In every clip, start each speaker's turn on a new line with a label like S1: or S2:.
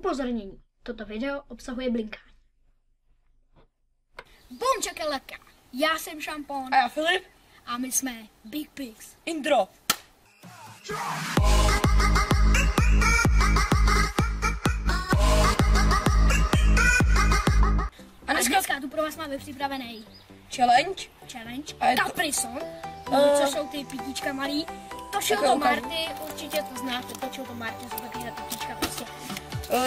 S1: Upozornění. Toto video obsahuje blinkání.
S2: Bum čakalaka. Já jsem Šampon.
S3: A já Filip.
S2: A my jsme Big Pigs.
S3: Intro.
S2: A dneska tu pro vás máme připravený
S3: Challenge.
S2: A je to Caprison, co jsou ty pitíčka malý. Točil to Marty, určitě to znáte, točil to Marty, jsou takový pitíčka prostě.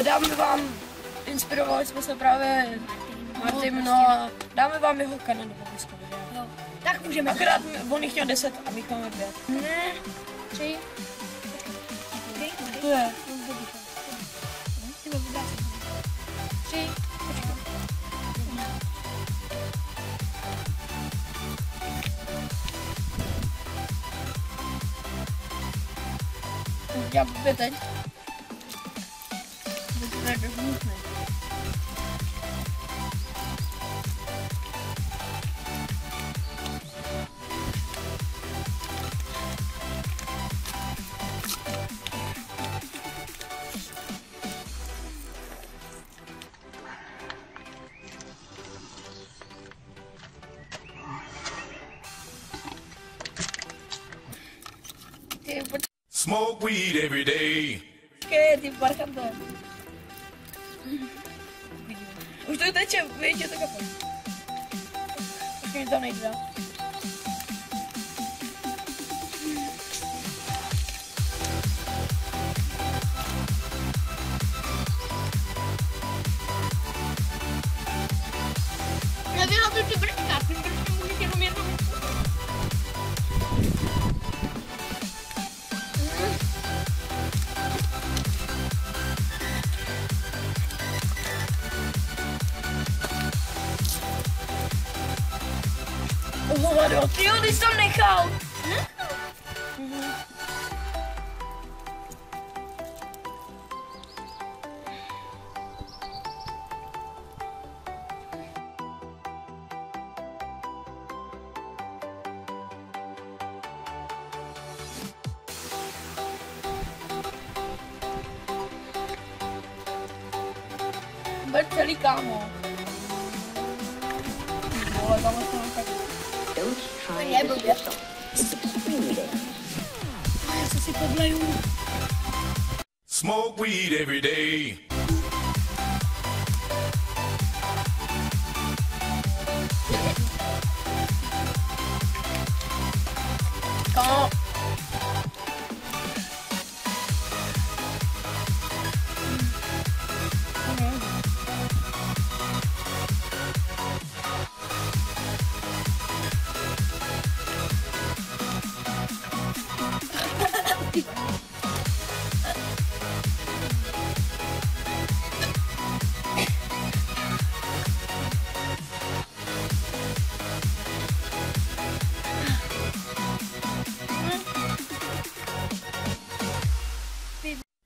S3: Dáme vám, inspirovali jsme se právě Martin, no a dáme vám jeho kanál do popisku videa.
S2: Jo, tak můžeme.
S3: Akorát on jich měl 10 a my máme 5.
S2: Ne, 3.
S3: To je.
S2: 3.
S3: Já blbě teď. To je dohnutné.
S4: Smoke weed every day.
S3: Ty barchante. Už to teče, vidíte to kafe. Už mi tam nejde.
S2: Nevyhazuj ty brčka, ty brčka můžeš jenom jednou.
S3: Hovado, ty jo, ty jsi tam nechal. Byl celý, kámo. Vole, tam to nechal.
S5: Don't try this yourself. It's extremely dangerous.
S2: Já se si pobleju.
S4: Smoke weed every day.
S3: Kámo.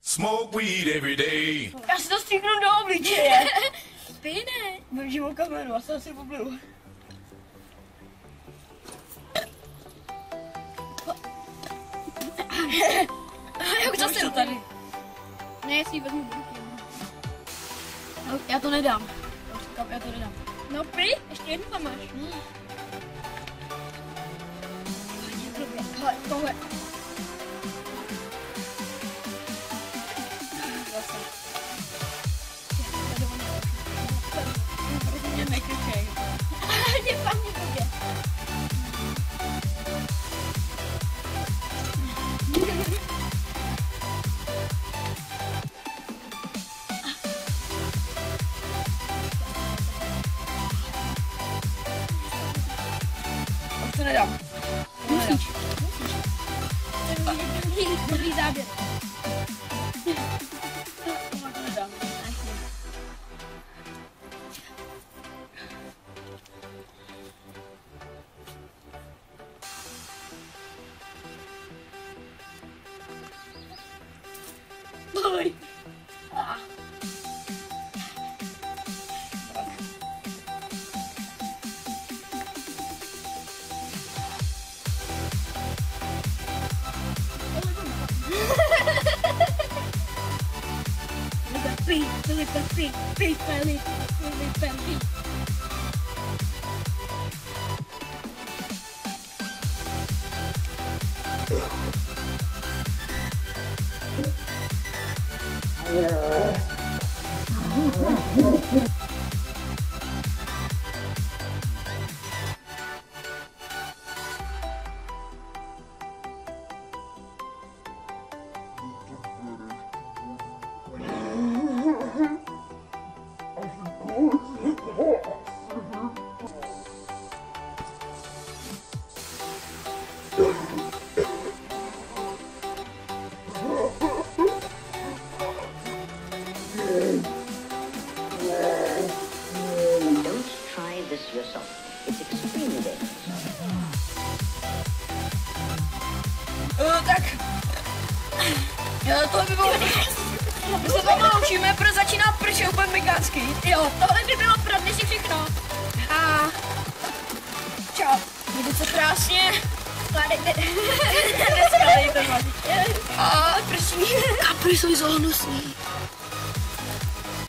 S4: Smoke weed every day.
S3: Já si to stříknu do obličeje.
S2: Pěne.
S3: Mám živou kameru, já se asi pobliju.
S2: Jak to se
S3: tady?
S2: Ne, já si ji vezmu do ruky.
S3: No, já to nedám. Já to nedám.
S2: No prý, ještě jednu tam máš.
S3: Hele, tohle. Mě nekřičej.
S2: Mě fakt nebude.
S3: Už to nedám.
S2: Musíš. Dobrý záběr.
S3: To nedám.
S2: Boj.
S5: Don't try this yourself. It's extremely dangerous.
S3: Tak. To by bylo... My se tam naučíme, protože začíná pršet úplně megácky.
S2: Jo, tohle by bylo pro dnešní všechno. A čau.
S3: Mějte se krásně.
S2: Skládejte.
S3: Neskladejte, a prší.
S2: Kapry jsou zlohnusný.